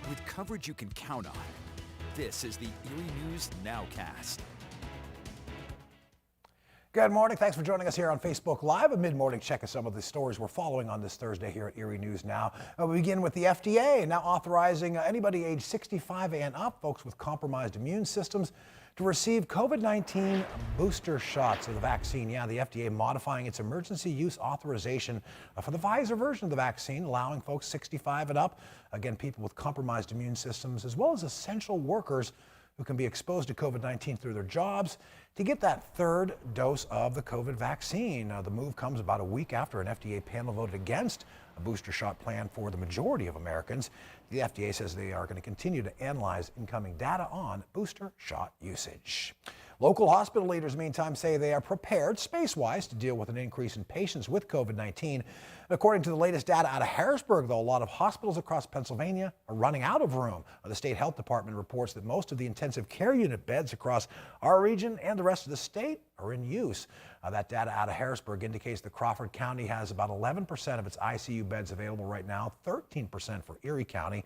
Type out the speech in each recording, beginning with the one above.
with coverage you can count on. This is the Erie News Nowcast. Good morning. Thanks for joining us here on Facebook Live. A mid-morning check of some of the stories we're following on this Thursday here at Erie News Now. We begin with the FDA now authorizing anybody age 65 and up, folks with compromised immune systems, to receive COVID-19 booster shots of the vaccine. Yeah, the FDA modifying its emergency use authorization for the Pfizer version of the vaccine, allowing folks 65 and up, again, people with compromised immune systems, as well as essential workers who can be exposed to COVID-19 through their jobs, to get that third dose of the COVID vaccine. The move comes about a week after an FDA panel voted against a booster shot plan for the majority of Americans. The FDA says they are going to continue to analyze incoming data on booster shot usage. Local hospital leaders, meantime, say they are prepared space-wise to deal with an increase in patients with COVID-19. According to the latest data out of Harrisburg, though, a lot of hospitals across Pennsylvania are running out of room. The state health department reports that most of the intensive care unit beds across our region and the rest of the state are in use. That data out of Harrisburg indicates that Crawford County has about 11% of its ICU beds available right now, 13% for Erie County.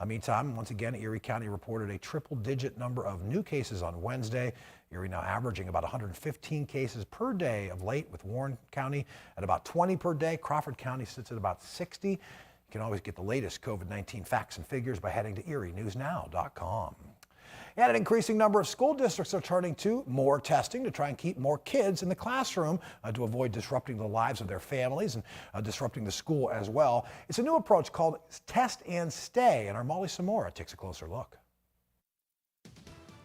Meantime, once again, Erie County reported a triple-digit number of new cases on Wednesday. Erie now averaging about 115 cases per day of late, with Warren County at about 20 per day. Crawford County sits at about 60. You can always get the latest COVID-19 facts and figures by heading to erienewsnow.com. And an increasing number of school districts are turning to more testing to try and keep more kids in the classroom to avoid disrupting the lives of their families and disrupting the school as well. It's a new approach called Test and Stay, and our Molly Samora takes a closer look.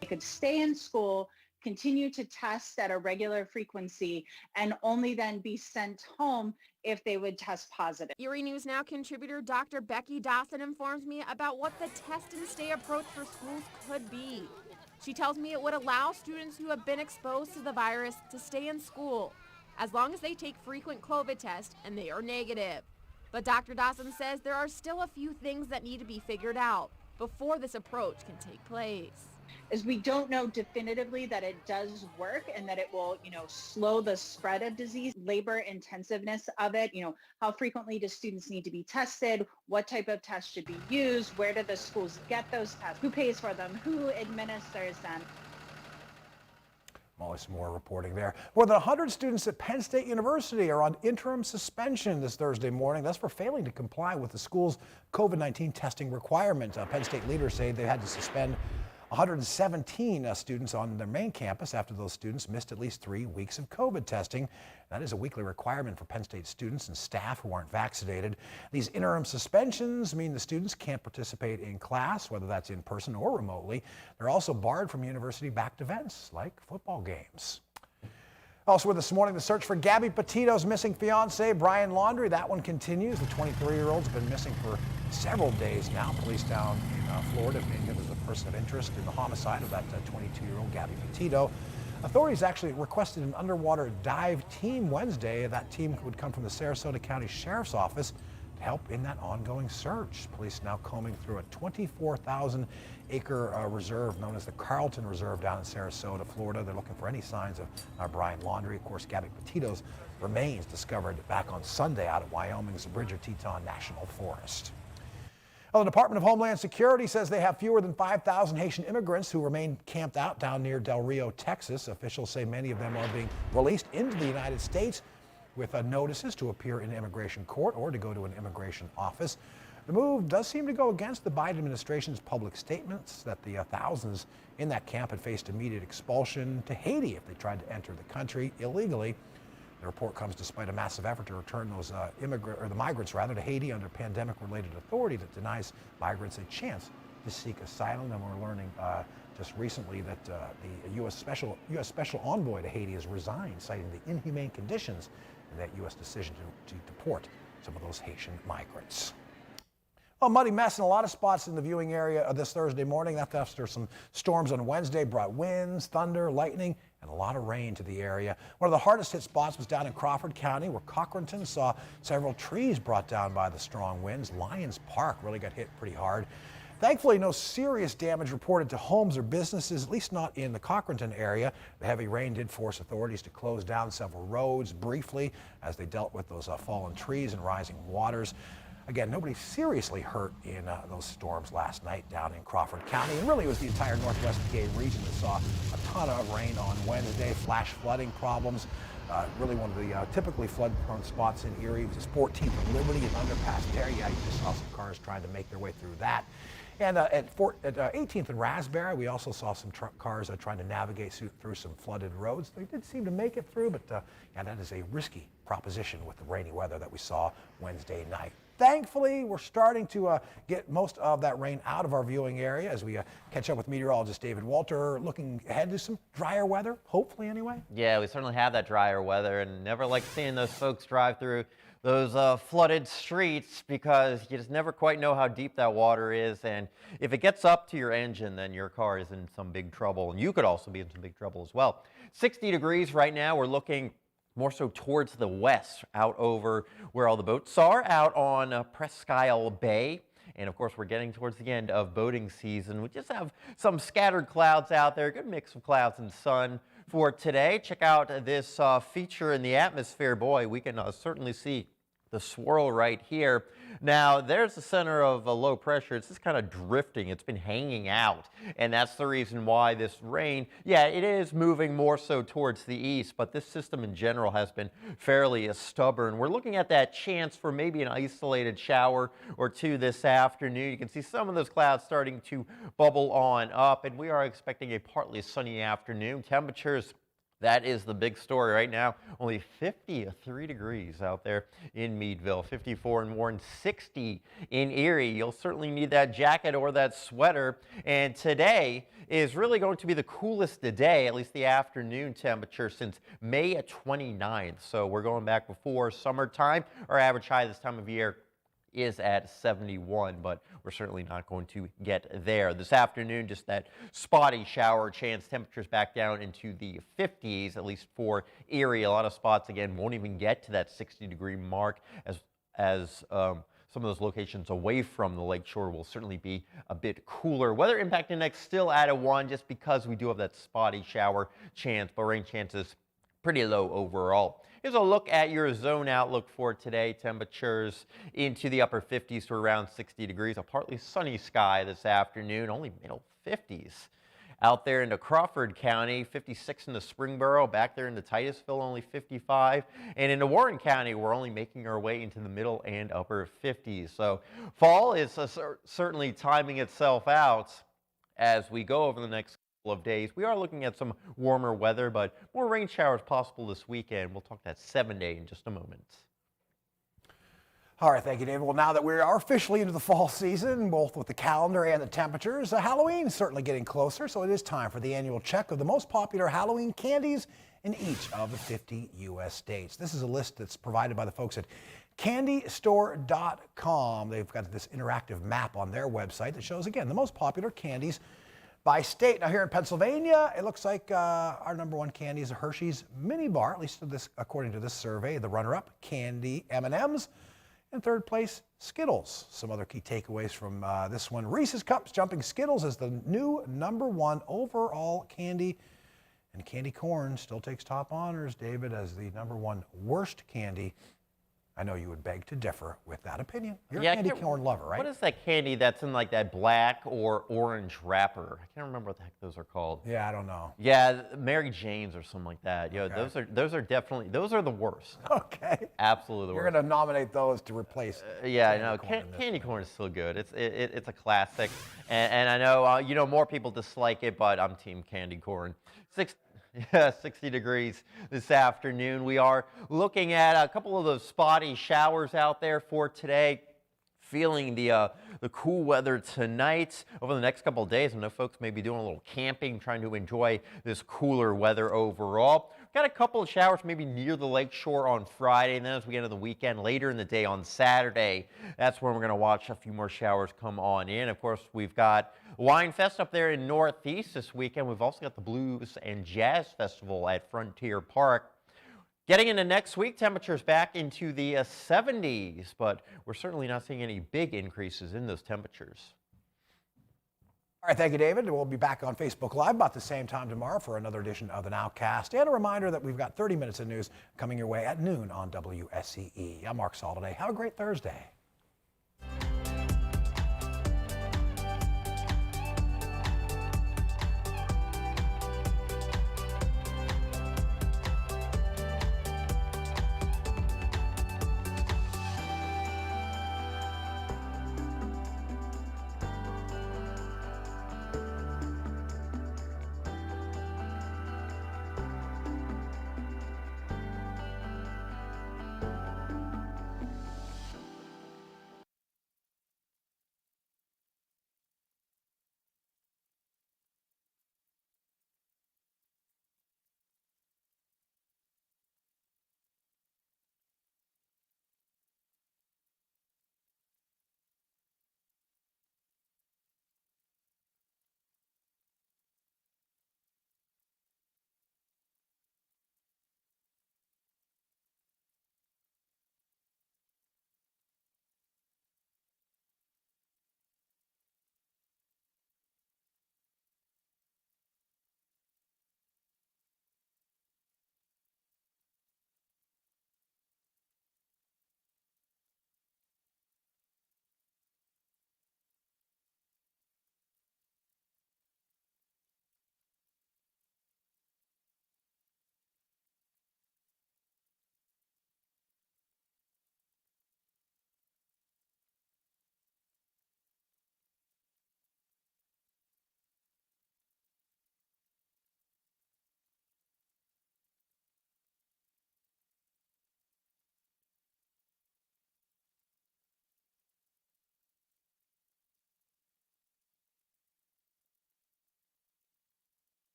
They could stay in school, continue to test at a regular frequency, and only then be sent home if they would test positive. Erie News Now contributor Dr. Becky Dawson informs me about what the test and stay approach for schools could be. She tells me it would allow students who have been exposed to the virus to stay in school, as long as they take frequent COVID tests and they are negative. But Dr. Dawson says there are still a few things that need to be figured out before this approach can take place. Is we don't know definitively that it does work and that it will, slow the spread of disease, labor intensiveness of it, how frequently do students need to be tested, what type of tests should be used, where do the schools get those tests, who pays for them, who administers them. Molly Samora reporting there. More than 100 students at Penn State University are on interim suspension this Thursday morning. That's for failing to comply with the school's COVID-19 testing requirement. Penn State leaders say they had to suspend 117 students on their main campus after those students missed at least 3 weeks of COVID testing. That is a weekly requirement for Penn State students and staff who aren't vaccinated. These interim suspensions mean the students can't participate in class, whether that's in person or remotely. They're also barred from university-backed events like football games. Also with this morning, the search for Gabby Petito's missing fiance, Brian Laundrie. That one continues. The 23-year-old's been missing for several days now. Police down in Florida named him as a person of interest in the homicide of that 22-year-old Gabby Petito. Authorities actually requested an underwater dive team Wednesday. That team would come from the Sarasota County Sheriff's Office to help in that ongoing search. Police now combing through a 24,000-acre reserve known as the Carlton Reserve down in Sarasota, Florida. They're looking for any signs of Brian Laundrie. Of course, Gabby Petito's remains discovered back on Sunday out at Wyoming's Bridger Teton National Forest. Well, the Department of Homeland Security says they have fewer than 5,000 Haitian immigrants who remain camped out down near Del Rio, Texas. Officials say many of them are being released into the United States with notices to appear in immigration court or to go to an immigration office. The move does seem to go against the Biden administration's public statements that the thousands in that camp had faced immediate expulsion to Haiti if they tried to enter the country illegally. The report comes despite a massive effort to return those migrants to Haiti under pandemic-related authority that denies migrants a chance to seek asylum. And we're learning just recently that the U.S. Special Envoy to Haiti has resigned, citing the inhumane conditions in that U.S. decision to deport some of those Haitian migrants. A muddy mess in a lot of spots in the viewing area this Thursday morning. That's after some storms on Wednesday brought winds, thunder, lightning, and a lot of rain to the area. One of the hardest hit spots was down in Crawford County, where Cochranton saw several trees brought down by the strong winds. Lions Park really got hit pretty hard. Thankfully, no serious damage reported to homes or businesses, at least not in the Cochranton area. The heavy rain did force authorities to close down several roads briefly as they dealt with those fallen trees and rising waters. Again, nobody seriously hurt in those storms last night down in Crawford County. And really, it was the entire Northwest PA region that saw a ton of rain on Wednesday, flash flooding problems. Really one of the typically flood-prone spots in Erie. It was 14th and Liberty and underpass there. Yeah, you just saw some cars trying to make their way through that. And at 18th and Raspberry, we also saw some cars trying to navigate through some flooded roads. They did seem to make it through, but yeah, that is a risky proposition with the rainy weather that we saw Wednesday night. Thankfully, we're starting to get most of that rain out of our viewing area as we catch up with meteorologist David Walter, looking ahead to some drier weather, hopefully anyway. Yeah, we certainly have that drier weather, and never like seeing those folks drive through those flooded streets, because you just never quite know how deep that water is, and if it gets up to your engine, then your car is in some big trouble, and you could also be in some big trouble as well. 60 degrees right now. We're looking more so towards the west, out over where all the boats are, out on Presque Isle Bay. And of course, we're getting towards the end of boating season. We just have some scattered clouds out there, good mix of clouds and sun for today. Check out this feature in the atmosphere. Boy, we can certainly see the swirl right here. Now, there's the center of low pressure. It's just kind of drifting. It's been hanging out, and that's the reason why this rain, yeah, it is moving more so towards the east, but this system in general has been fairly stubborn. We're looking at that chance for maybe an isolated shower or two this afternoon. You can see some of those clouds starting to bubble on up, and we are expecting a partly sunny afternoon. Temperatures, that is the big story right now. Only 53 degrees out there in Meadville, 54 in Warren, 60 in Erie. You'll certainly need that jacket or that sweater. And today is really going to be the coolest day, at least the afternoon temperature, since May 29th. So we're going back before summertime. Our average high this time of year is at 71, but we're certainly not going to get there. This afternoon, just that spotty shower chance. Temperatures back down into the 50s, at least for Erie. A lot of spots, again, won't even get to that 60-degree mark, as some of those locations away from the lakeshore will certainly be a bit cooler. Weather impact index still at a 1, just because we do have that spotty shower chance, but rain chances pretty low overall. Here's a look at your zone outlook for today. Temperatures into the upper 50s to around 60 degrees. A partly sunny sky this afternoon, only middle 50s. Out there into Crawford County, 56 into Springboro. Back there into Titusville, only 55. And into Warren County, we're only making our way into the middle and upper 50s. So fall is certainly timing itself out as we go over the next of days. We are looking at some warmer weather, but more rain showers possible this weekend. We'll talk that 7-day in just a moment. All right, thank you, David. Well, now that we are officially into the fall season, both with the calendar and the temperatures, Halloween is certainly getting closer, so it is time for the annual check of the most popular Halloween candies in each of the 50 U.S. states. This is a list that's provided by the folks at candystore.com. They've got this interactive map on their website that shows, again, the most popular candies by state. Now here in Pennsylvania, it looks like our #1 candy is a Hershey's mini bar, at least according to this survey. The runner-up, candy M&Ms. In third place, Skittles. Some other key takeaways from this one. Reese's Cups jumping Skittles as the new #1 overall candy. And candy corn still takes top honors, David, as the #1 worst candy. I know you would beg to differ with that opinion. You're a candy corn lover, right? What is that candy that's in like that black or orange wrapper? I can't remember what the heck those are called. Yeah, I don't know. Yeah, Mary Jane's or something like that. Yeah, okay. those are definitely, those are the worst. Okay. Absolutely the worst. You're going to nominate those to replace. Yeah, no, candy corn is still good. It's a classic, and I know more people dislike it, but I'm team candy corn. 60 degrees this afternoon. We are looking at a couple of those spotty showers out there for today. Feeling the cool weather tonight. Over the next couple of days, I know folks may be doing a little camping, trying to enjoy this cooler weather overall. Got a couple of showers maybe near the lake shore on Friday, and then as we get into the weekend, later in the day on Saturday, that's when we're going to watch a few more showers come on in. Of course, we've got Wine Fest up there in Northeast this weekend. We've also got the Blues and Jazz Festival at Frontier Park. Getting into next week, temperatures back into the 70s, but we're certainly not seeing any big increases in those temperatures. All right, thank you, David. We'll be back on Facebook Live about the same time tomorrow for another edition of the NOWCAST. And a reminder that we've got 30 minutes of news coming your way at noon on WSCE. I'm Mark Soliday. Have a great Thursday.